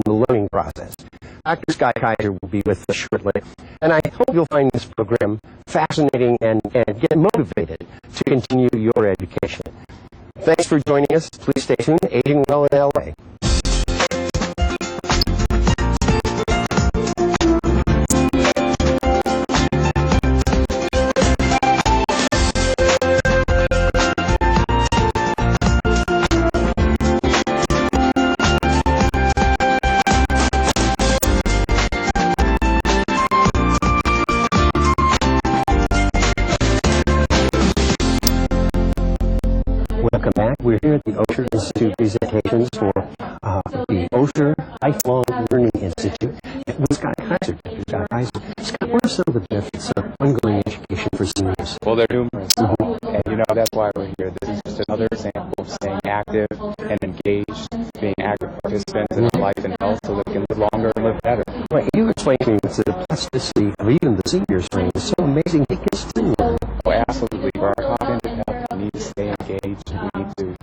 the learning process. Dr. Sky Kaiser will be with us shortly, and I hope you'll find this program fascinating and get motivated to continue your education. Thanks for joining us. Please stay tuned. Aging Well in LA. Welcome back. We're here at the Osher Institute presentations for the Osher Lifelong Learning Institute with Scott Kaiser. Dr. Scott Kaiser. Scott, what are some of the benefits of ongoing education for seniors? Well, they're numerous, and that's why we're here. This is just another example of staying active and engaged, being active participants in their life and health so that they can live longer and live better. Right, you were explaining that the plasticity of even the seniors' brain is so amazing it can still learn. Oh, absolutely. For our cognitive health, we need to stay engaged. We need to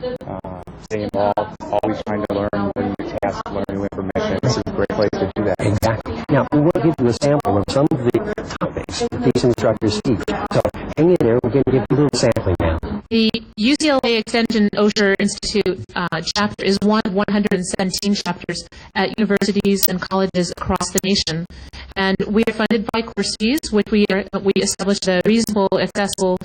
stay involved, always trying to learn new tasks, learn new information. This is a great place to do that. Exactly. Now, we want to give you a sample of some of the topics that these instructors teach. So, hang in there. We're going to give you a little sampling now. The UCLA Extension Osher Institute chapter is one of 117 chapters at universities and colleges across the nation. And we are funded by course fees, which we established at a reasonable, accessible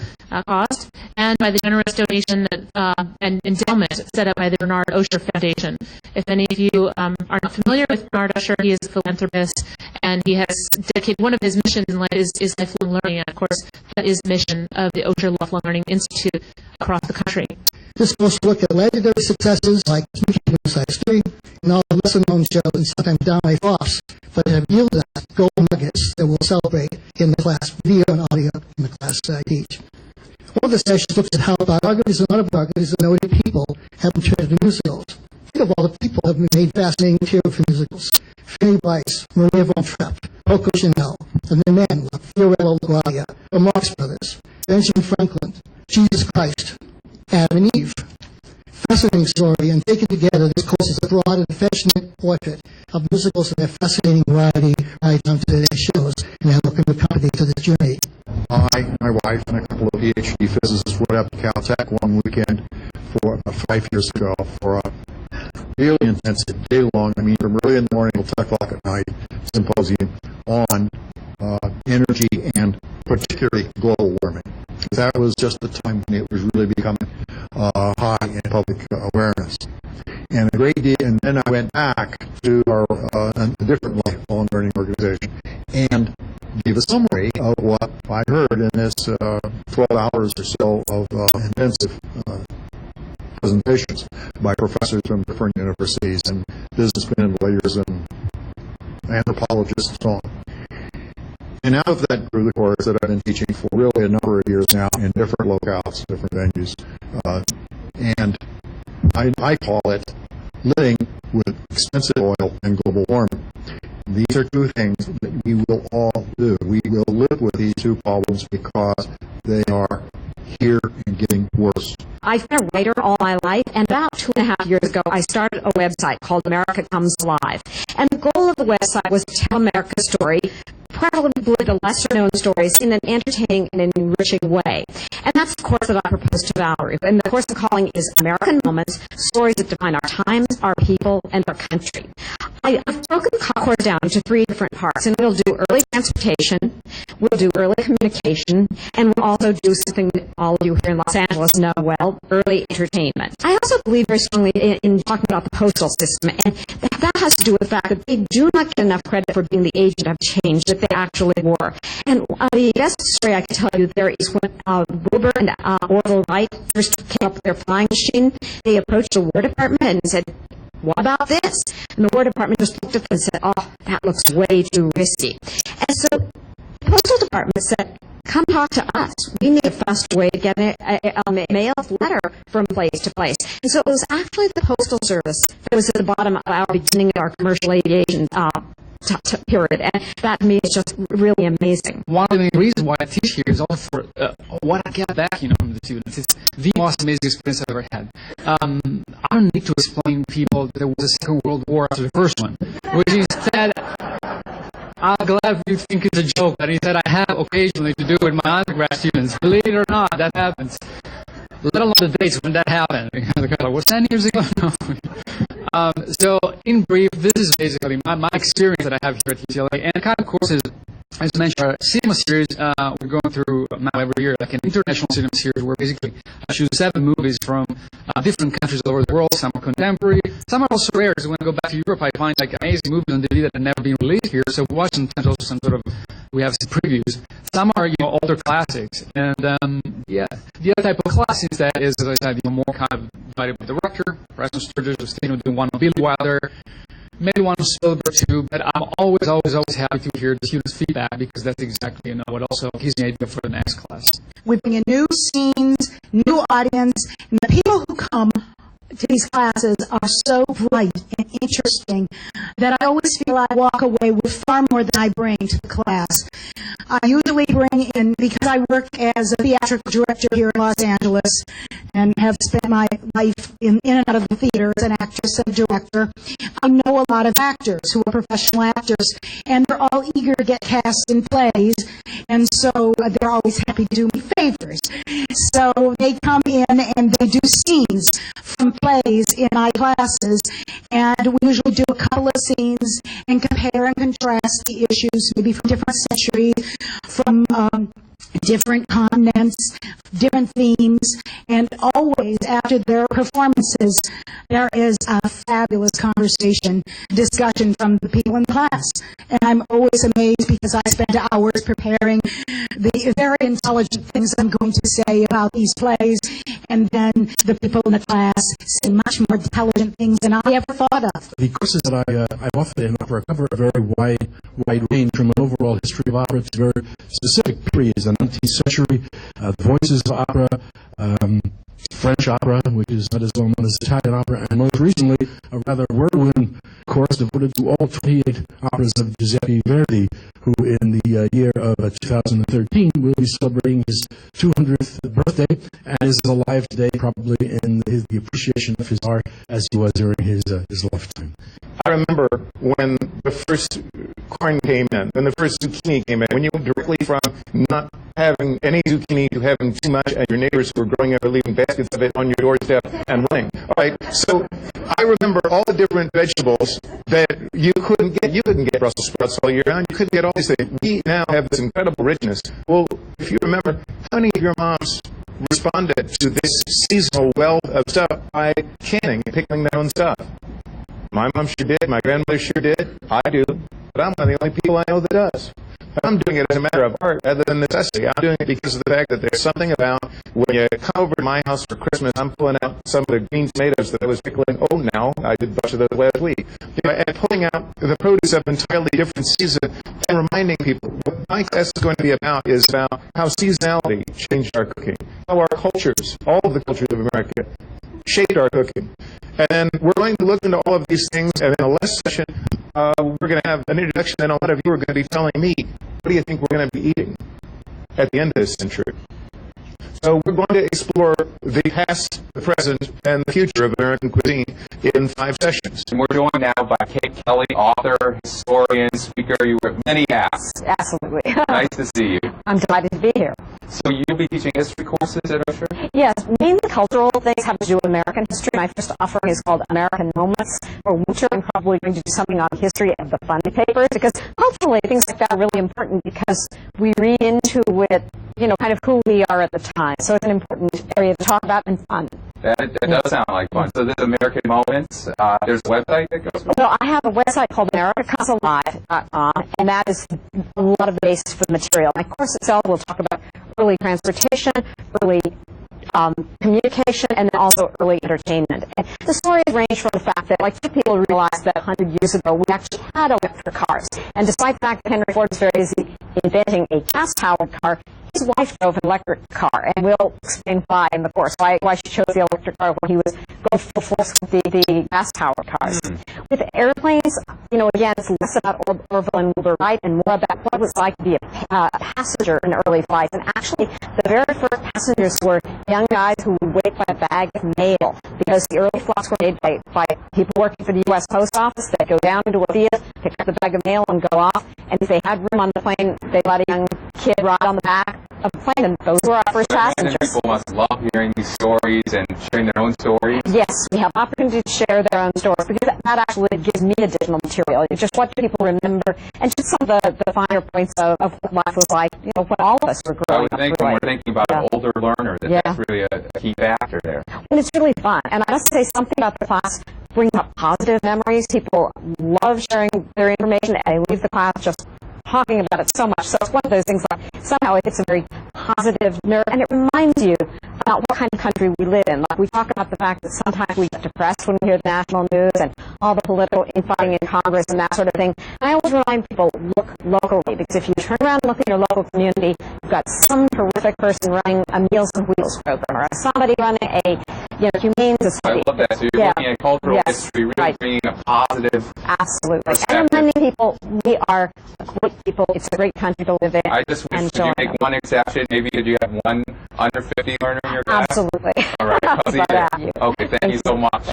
cost, and by the generous donation and endowment set up by the Bernard Osher Foundation. If any of you are not familiar with Bernard Osher, he is a philanthropist, and he has dedicated one of his missions in life is lifelong learning. And of course, that is the mission of the Osher Lifelong Learning Institute across the country. This is supposed to look at legendary successes like Teaching Science 3 and all the lesser-known shows and sometimes downright flops, but have yielded us gold nuggets that we'll celebrate in the class video and audio in the class that I teach. One of the sessions looks at how biographies and autobiographies of noted people have been turned into musicals. Think of all the people who have made fascinating material for musicals. Fanny Bryce, Maria von Trapp, Coco Chanel, and their men like Fiorello LaGuardia, or Marx Brothers, Benjamin Franklin, Jesus Christ, Adam and Eve. Fascinating story, and taken together, this course is a broad and affectionate portrait of musicals and their fascinating variety right down to today's shows, and I look to accompany to this journey. I, my wife, and a couple of PhD physicists went up to Caltech one weekend for 5 years ago for a really intensive, day-long, from early in the morning till 10 o'clock at night, symposium on energy and particularly global warming. That was just the time when it was really becoming high in public awareness. And a great deal, and then I went back to a different lifelong learning organization and gave a summary of what I heard in this 12 hours or so of intensive presentations by professors from different universities and businessmen and lawyers and anthropologists and so on. And out of that grew the course that I've been teaching for really a number of years now in different locales, different venues. And I call it living with expensive oil and global warming. These are two things that we will all do. We will live with these two problems because they are here and getting worse. I've been a writer all my life, and about 2.5 years ago, I started a website called America Comes Alive. And the goal of the website was to tell America's story, probably the lesser-known stories, in an entertaining and enriching way. And that's the course that I proposed to Valerie. And the course I'm calling is American Moments, Stories that Define Our Times, Our People, and Our Country. I've broken the course down into 3 different parts, and we'll do early transportation, we'll do early communication, and we'll also do something that all of you here in Los Angeles know well, early entertainment. I also believe very strongly in talking about the postal system, and that has to do with the fact that they do not get enough credit for being the agent of change that they actually were. And the best story I can tell you there is when Wilbur and Orville Wright first came up with their flying machine, they approached the War Department and said, "What about this?" And the War Department just looked at them and said, "Oh, that looks way too risky." And so the Postal Department said, "Come talk to us. We need a faster way to get a mail letter from place to place." And so it was actually the Postal Service that was at the bottom of our beginning of our commercial aviation period. And that to me is just really amazing. One of the main reasons why I teach here is also for what I get back, from the students. It's the most amazing experience I've ever had. I don't need to explain to people that there was a Second World War after the first one, which instead, I'm glad you think it's a joke, but instead I have occasionally to do with my undergrad students. Believe it or not, that happens. Let alone the dates when that happened. Was 10 years ago? No. So, in brief, this is basically my experience that I have here at UCLA, and kind of courses, as mentioned, our cinema series we're going through now every year, like an international cinema series where basically I choose 7 movies from different countries all over the world. Some are contemporary, some are also rare. So when I go back to Europe, I find like amazing movies on DVD that have never been released here. So we watch sometimes also some sort of, we have some previews. Some are older classics, and the other type of class is that is, as I said, more kind of divided by director. Preston Sturges was doing one on Billy Wilder. Maybe one on Spielberg too, but I'm always happy to hear the students' feedback because that's exactly what also gives me an idea for the next class. We bring in new scenes, new audience, and the people who come to these classes are so bright and interesting that I always feel I walk away with far more than I bring to the class. I usually bring in, because I work as a theatrical director here in Los Angeles and have spent my life in and out of the theater as an actress and director, I know a lot of actors who are professional actors, and they're all eager to get cast in plays, and so they're always happy to do me favors. So they come in and they do scenes from plays in my classes, and we usually do a couple of scenes and compare and contrast the issues, maybe from different centuries, from different continents, different themes, and always after their performances, there is a fabulous conversation, discussion from the people in class. And I'm always amazed because I spend hours preparing the very intelligent things I'm going to say about these plays, and then the people in the class say much more intelligent things than I ever thought of. The courses that I offer in opera cover a very wide range, from an overall history of opera to very specific periods, the 19th century, the voices of opera, French opera, which is not as well known as Italian opera, and most recently, a rather whirlwind course devoted to all 28 operas of Giuseppe Verdi, who in the year of 2013 will be celebrating his 200th birthday, and is alive today probably in the appreciation of his art as he was during his lifetime. I remember when the first corn came in, when the first zucchini came in, when you went directly from not having any zucchini to having too much, and your neighbors who were growing up are leaving baskets of it on your doorstep and running. All right, so I remember all the different vegetables that you couldn't get. You couldn't get Brussels sprouts all year round. You couldn't get all these things. We now have this incredible richness. Well, if you remember, how many of your moms responded to this seasonal wealth of stuff by canning and pickling their own stuff? My mom sure did. My grandmother sure did. I do. But I'm one of the only people I know that does. I'm doing it as a matter of art rather than necessity. I'm doing it because of the fact that there's something about when you come over to my house for Christmas, I'm pulling out some of the green tomatoes that I was pickling. Oh, now I did a bunch of those last week. And pulling out the produce of an entirely different season and reminding people what my class is going to be about is about how seasonality changed our cooking, how our cultures, all of the cultures of America, shaped our cooking. And we're going to look into all of these things, and in the last session, we're going to have an introduction, and a lot of you are going to be telling me, what do you think we're going to be eating at the end of this century? So we're going to explore the past, the present, and the future of American cuisine in 5 sessions. And we're joined now by Kate Kelly, author, historian, speaker. You wear many hats. Absolutely. Nice to see you. I'm delighted to be here. So you'll be teaching history courses at Osher? Yes, mainly cultural things have to do with American history. My first offering is called American Moments. For winter, I'm probably going to do something on history of the Funny Papers, because culturally things like that are really important because we read into it, kind of who we are at the time. So it's an important area to talk about and fun. That does sound like fun. So this is American Moments. There's a website that goes with it? Well, I have a website called AmericaComesAlive.com, and that is a lot of the basis for the material. My course itself will talk about early transportation, early communication, and then also early entertainment. And the stories range from the fact that, few people realized that 100 years ago we actually had electric cars. And despite the fact that Henry Ford was very busy inventing a gas-powered car, his wife drove an electric car, and we'll explain why in the course, why she chose the electric car when he was going full force with the gas-powered cars. With airplanes, again, it's less about Orville and Wilbur Wright and more about what it was like to be a passenger in early flights. And actually, the very first passengers were young guys who would wait by a bag of mail, because the early flights were made by people working for the U.S. Post Office. They'd go down into a field, pick up the bag of mail, and go off. And if they had room on the plane, they'd let a young kid ride on the back of the plane, and those were our first passengers. People must love hearing these stories and sharing their own stories. Yes, we have opportunity to share their own stories, because that actually gives me additional material. It's just what do people remember, and just some of the finer points of what life was like, when all of us were growing up. I would think when we're thinking about an older learner, that's really a key factor there. And it's really fun. And I must say something about the class brings up positive memories. People love sharing their information, and they leave the class just talking about it so much. So it's one of those things like somehow it hits a very positive nerve, and it reminds you about what kind of country we live in. Like, we talk about the fact that sometimes we get depressed when we hear the national news and all the political infighting in Congress and that sort of thing. And I always remind people, look locally, because if you turn around and look in your local community, you've got some terrific person running a Meals on Wheels program, or somebody running a humane society. I love that. So you're looking at cultural history, really bringing a positive Absolutely. And reminding people we are a great people. It's a great country to live in. I just wish you make one exception. Maybe could you have one under 50 learner in your class? Absolutely. All right. I'll see you there. Okay, thank you so much.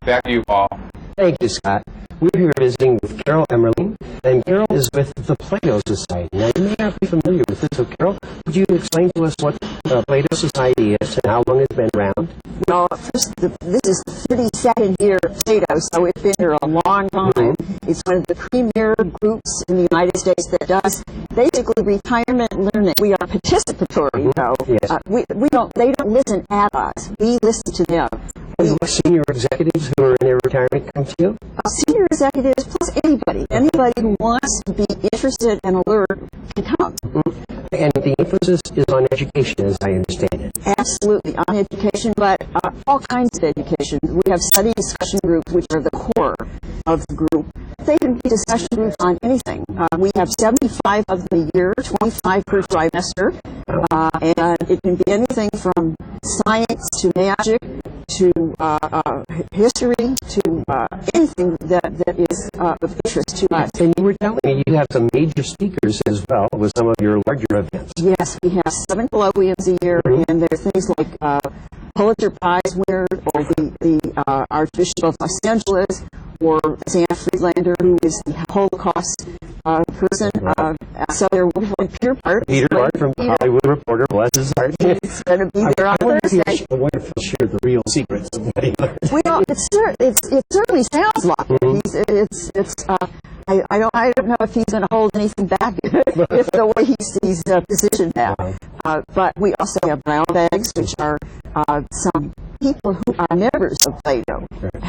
Back to you, Paul. Thank you, Scott. We're here visiting with Carol Emmerling, and Carol is with the Plato Society. Now, you may not be familiar with this, so Carol, would you explain to us what the Plato Society is and how long it's been around? Well, first, this is the 32nd year of Plato, so it's been here a long time. It's one of the premier groups in the United States that does basically retirement learning. We are participatory, though. Yes. They don't listen at us. We listen to them. Senior executives who are in their retirement come to you? Senior executives plus anybody who wants to be interested and alert can come. And the emphasis is on education, as I understand it. Absolutely, on education, but all kinds of education. We have study discussion groups, which are the core of the group. They can be discussion groups on anything. We have 75 of them a year, 25 per trimester, and it can be anything from science to magic to history to anything that is of interest to us. And you were telling me you have some major speakers as well with some of your larger events. Yes, we have 7 colloquiums a year, and there are things like Pulitzer Prize winner, or the Archbishop of Los Angeles, or Sam Friedlander, who is the Holocaust person. So they're wonderful. And Peter Part from Hollywood Reporter, bless his heart. He's going to be there on Thursday. I wonder if he'll share the real secrets of what he learned. Well, it certainly sounds like it. I don't know if he's going to hold anything back if the way he sees positioned now. But we also have brown bags, which are some people who are members of Plato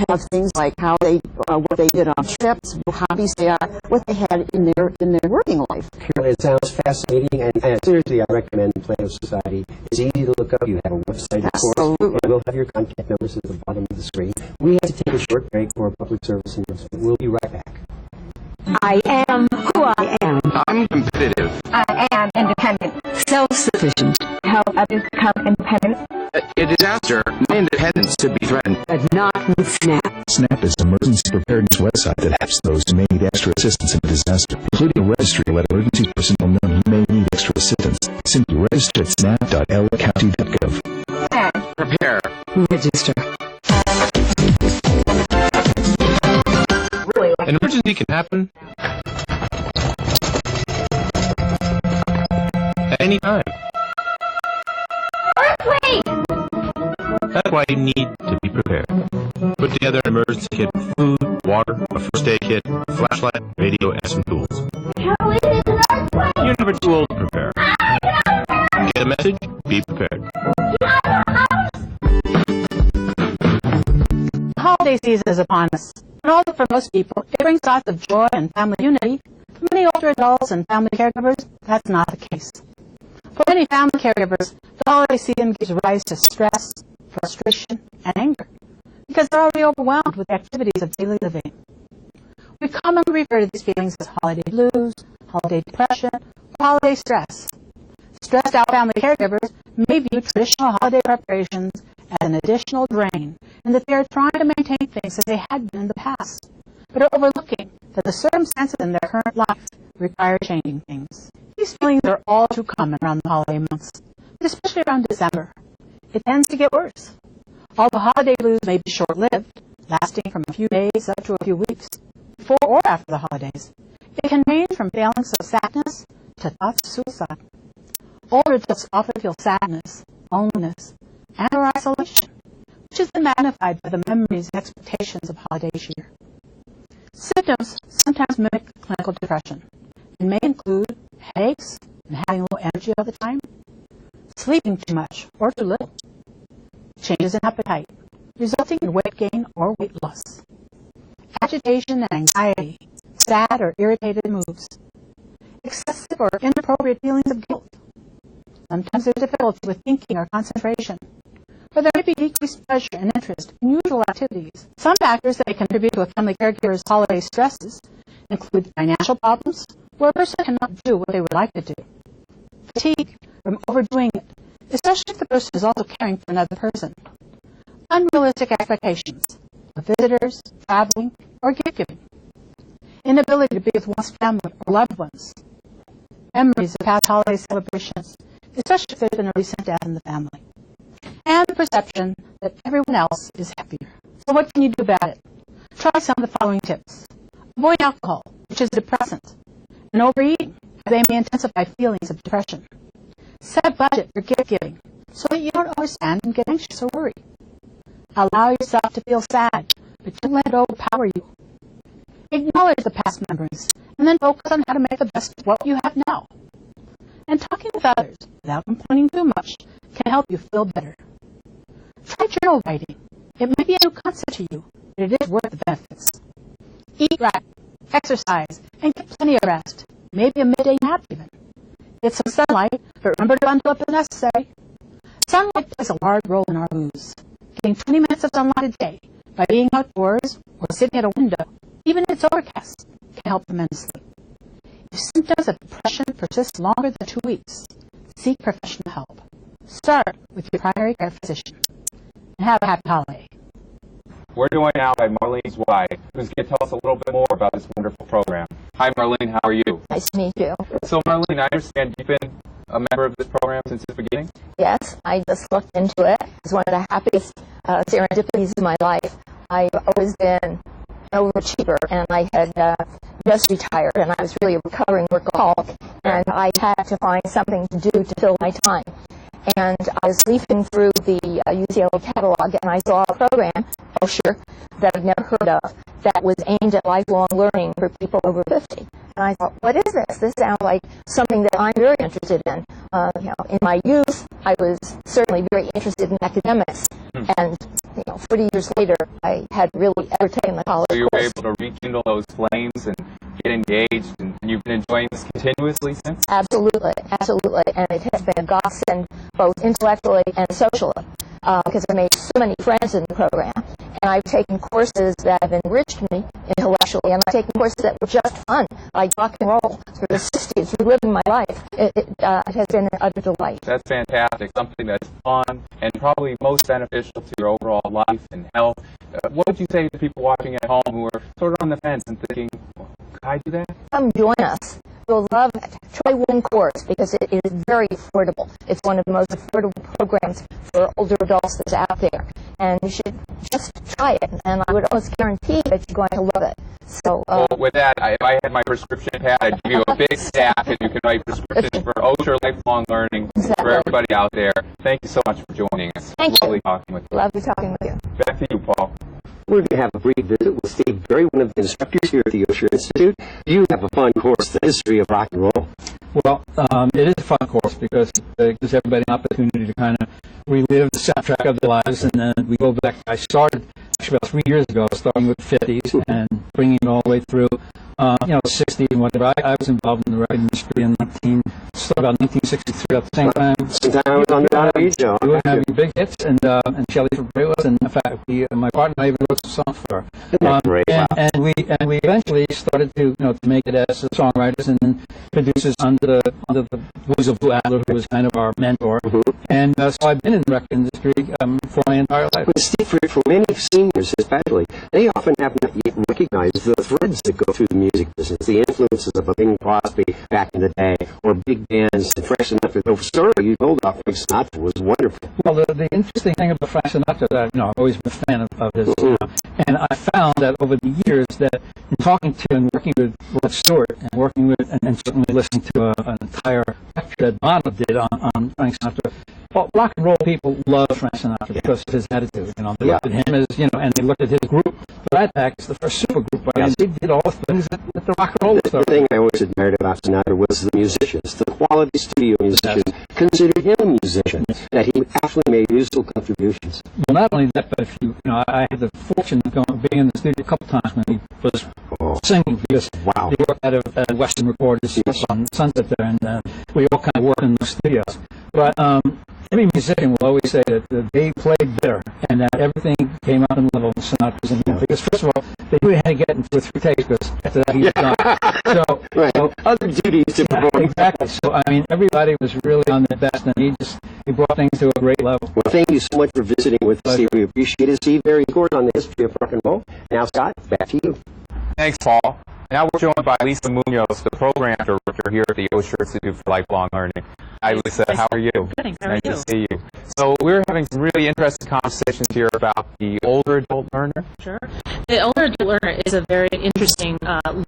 have things like how what they did on trips, what hobbies they are, what they had in their working life. It sounds fascinating, and seriously, I recommend the Plato Society. It's easy to look up. You have a website, of course, and we'll have your contact numbers at the bottom of the screen. We have to take a short break for a public service announcement. We'll be right back. I am who I am. I'm competitive. I am independent. Self-sufficient. Help others become independent. A disaster, my independence could be threatened. But not with SNAP. SNAP is an emergency preparedness website that helps those who may need extra assistance in a disaster, including a registry to let emergency personnel know you may need extra assistance. Simply register at snap.lacounty.gov. And Prepare. register. An emergency can happen at any time. That's why you need to be prepared. Put together an emergency kit with food, water, a first aid kit, a flashlight, radio, and some tools. You're never too old to prepare. Get a message? Be prepared. The holiday season is upon us. And although for most people it brings lots of joy and family unity, for many older adults and family caregivers, that's not the case. For many family caregivers, the holiday season gives rise to stress, frustration, and anger, because they're already overwhelmed with the activities of daily living. We commonly refer to these feelings as holiday blues, holiday depression, or holiday stress. Stressed out family caregivers may view traditional holiday preparations as an additional drain, and that they are trying to maintain things as they had been in the past, but are overlooking that the circumstances in their current life require changing things. These feelings are all too common around the holiday months, but especially around December. It tends to get worse. Although holiday blues may be short-lived, lasting from a few days up to a few weeks, before or after the holidays, it can range from feelings of sadness to thoughts of suicide. Older adults often feel sadness, loneliness, and or isolation, which is magnified by the memories and expectations of holiday cheer. Symptoms sometimes mimic clinical depression and may include headaches and having low energy all the time, sleeping too much or too little, changes in appetite, resulting in weight gain or weight loss, agitation and anxiety, sad or irritated moods, excessive or inappropriate feelings of guilt. Sometimes there's difficulty with thinking or concentration, or there may be decreased pleasure and interest in usual activities. Some factors that may contribute to a family caregiver's holiday stresses include financial problems, where a person cannot do what they would like to do, fatigue from overdoing it, especially if the person is also caring for another person, unrealistic expectations of visitors, traveling, or gift-giving, inability to be with one's family or loved ones, memories of past holiday celebrations, especially if there's been a recent death in the family, and the perception that everyone else is happier. So what can you do about it? Try some of the following tips. Avoid alcohol, which is a depressant, and overeating, as they may intensify feelings of depression. Set a budget for gift giving so that you don't overspend and get anxious or worried. Allow yourself to feel sad, but don't let it overpower you. Acknowledge the past memories, and then focus on how to make the best of what you have now. And talking with others without complaining too much can help you feel better. Try journal writing. It may be a new concept to you, but it is worth the benefits. Eat right, exercise, and get plenty of rest. Maybe a midday nap even. Get some sunlight, but remember to bundle up if necessary. Sunlight plays a large role in our moods. Getting 20 minutes of sunlight a day by being outdoors or sitting at a window, even if it's overcast, can help tremendously. If symptoms of depression persist longer than 2 weeks, seek professional help. Start with your primary care physician. And have a happy holiday. We're joined now by Marlene's wife, who's going to tell us a little bit more about this wonderful program. Hi, Marlene. How are you? Nice to meet you. So, Marlene, I understand you've been a member of this program since the beginning? Yes, I just looked into it. It's one of the happiest serendipities of my life. I've always been an overachiever, and I had just retired, and I was really a recovering workaholic, and I had to find something to do to fill my time. And I was leafing through the UCLA catalog, and I saw a program, Osher, that I'd never heard of, that was aimed at lifelong learning for people over 50. And I thought, what is this? This sounds like something that I'm very interested in. In my youth, I was certainly very interested in academics. And 40 years later, I had really ever taken the college So you were course. able to rekindle those flames and get engaged, and you've been enjoying this continuously since? Absolutely, absolutely. And it has been a godsend both intellectually and socially, because I made so many friends in the program. And I've taken courses that have enriched me intellectually, and I've taken courses that were just fun, like rock and roll for the 60s, reliving my life. It has been an utter delight. That's fantastic. Something that's fun and probably most beneficial to your overall life and health. What would you say to people watching at home who are sort of on the fence and thinking, could I do that? Come join us. You'll love it. Try one course because it is very affordable. It's one of the most affordable programs for older adults that's out there. And you should just try it. And I would almost guarantee that you're going to love it. So, Well, with that, if I had my prescription pad, I'd give you a big stack, and you can write prescriptions for Osher Lifelong Learning for everybody out there. Thank you so much for joining us. Thank you. Lovely talking with you. Lovely talking with you. Back to you, Paul. We're going to have a brief visit with Steve Berry, one of the instructors here at the Osher Institute. You have a fun course, The History of Rock and Roll. Well, it is a fun course because it gives everybody an opportunity to kind of relive the soundtrack of their lives, and then we go back. I started actually about 3 years ago, starting with the 50s and bringing it all the way through, 60s and whatever. I was involved in the record industry in about 1963 at the same time. Same time I was on the Donahue show. We were having big hits, and Shelley was, and in fact, my partner and I even wrote some songs for her. Great. And we eventually started to to make it as songwriters and then producers under the wings of Lou Adler, who was kind of our mentor. And so I've been in the record industry for my entire life. But Steve, for many seniors especially, they often have not yet recognized the threads that go through the music business, the influences of a Bing Crosby back in the day, or big bands, and Frank Sinatra. The story you told about Frank Sinatra was wonderful. Well, the interesting thing about Frank Sinatra, that I've always been a fan of his, and I found that over the years that in talking to and working with Rod Stewart and working with, and certainly listening to an entire lecture that Bono did on Frank Sinatra, well, rock and roll people love Frank Sinatra because of his attitude. They looked at him as, and they looked at his group. The Rat Pack is the first supergroup. They did all the things that the rock and roll stuff. The thing I always admired about Sinatra was the musicians, the quality studio musicians considered him a musician, that he actually made musical contributions. Well, not only that, but if I had the fortune of being in the studio a couple times when he was singing, because he worked at Western Recorders on Sunset there, and we all kind of worked in the studios. But every musician will always say that they played better and that everything came out in level with Sinatra's in there. Because first of all, they really had to get into 3 takes, because after that he was done. So, other duties to perform. Exactly. So, everybody was really on their best, and he brought things to a great level. Well, thank you so much for visiting with us. We appreciate it. Steve, very short on the history of rock and roll. Now, Scott, back to you. Thanks, Paul. Now we're joined by Lisa Munoz, the program director here at the Osher Institute for Lifelong Learning. Hi, Lisa. How are you? Good. How are you? Nice to see you. So we're having some really interesting conversations here about the older adult learner. Sure. The older adult learner is a very interesting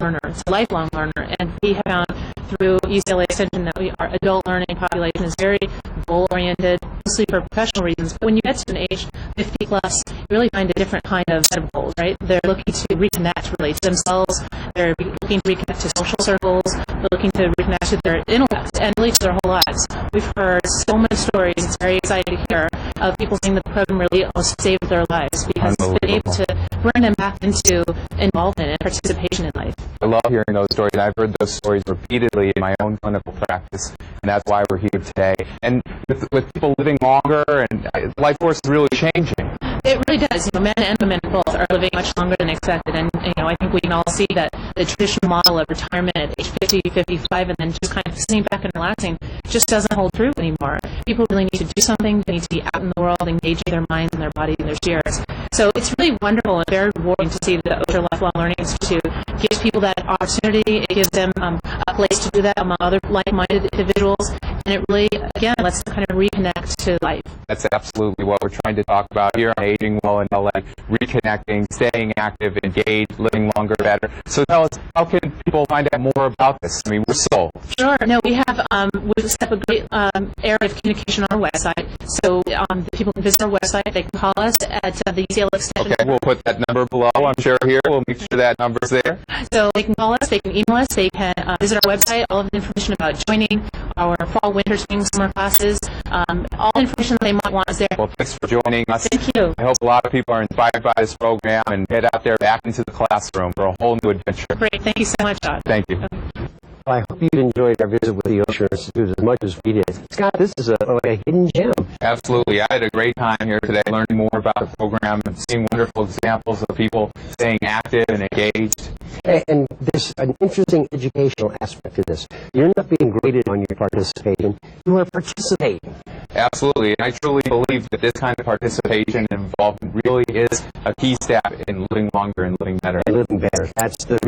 learner. It's a lifelong learner, and we have found through UCLA Extension that our adult learning population is very goal-oriented, mostly for professional reasons. But when you get to an age 50 plus, you really find a different kind of set of goals, right? They're looking to reconnect, really, to themselves. They're looking to reconnect to social circles. They're looking to reconnect to their intellect and really to their whole lives. We've heard so many stories. It's very exciting to hear of people saying the program really saved their lives because it's been able to bring them back into involvement and participation in life. I love hearing those stories. I've heard those stories repeatedly in my own clinical practice, and that's why we're here today. And with people living longer, and life force is really changing. It really does. Men and women both are living much longer than expected, and I think we can all see that the traditional model of retirement at age 50, 55, and then just kind of sitting back and relaxing just doesn't hold true anymore. People really need to do something. They need to be out in the world, engaging their minds and their body and their spirits. So it's really wonderful and very rewarding to see that the Osher Lifelong Learning Institute gives people that opportunity. It gives them a place to do that among other like-minded individuals, and it really, again, lets them kind of reconnect to life. That's absolutely what we're trying to talk about here on Aging Well in LA, reconnecting, staying active, engaged, living longer, better. So tell us, how can people find out more about this? We're sold. Sure. No, we have we've set up a great area of communication on our website. So people can visit our website. They can call us at the UCLA Extension. Okay, we'll put that number below, I'm sure, here. We'll make sure that number's there. So they can call us, they can email us, they can visit our website, all of the information about joining our fall, winter, spring, summer classes, all the information that they might want is there. Well, thanks for joining us. Thank you. I hope a lot of people are inspired by this program and head out there back into the classroom for a whole new adventure. Great. Thank you so much, Todd. Thank you. I hope you enjoyed our visit with the Osher Institute as much as we did. Scott, this is like a hidden gem. Absolutely. I had a great time here today learning more about the program and seeing wonderful examples of people staying active and engaged. And there's an interesting educational aspect to this. You're not being graded on your participation. You are participating. Absolutely. And I truly believe that this kind of participation and involvement really is a key step in living longer and living better. And living better. That's the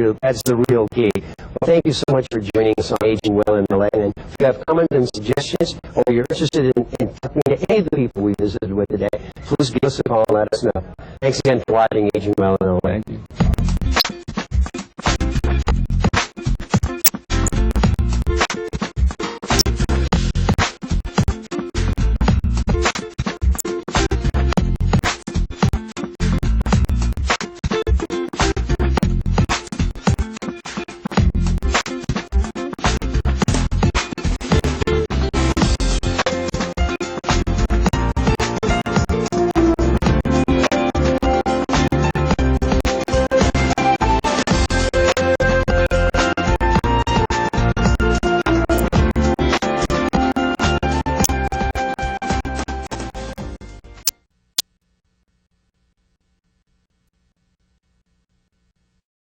real key. Well, thank you so much for joining us on Aging Well in LA. And if you have comments and suggestions, or you're interested in talking to any of the people we visited with today, please give us a call and let us know. Thanks again for watching Aging Well in LA. Thank you.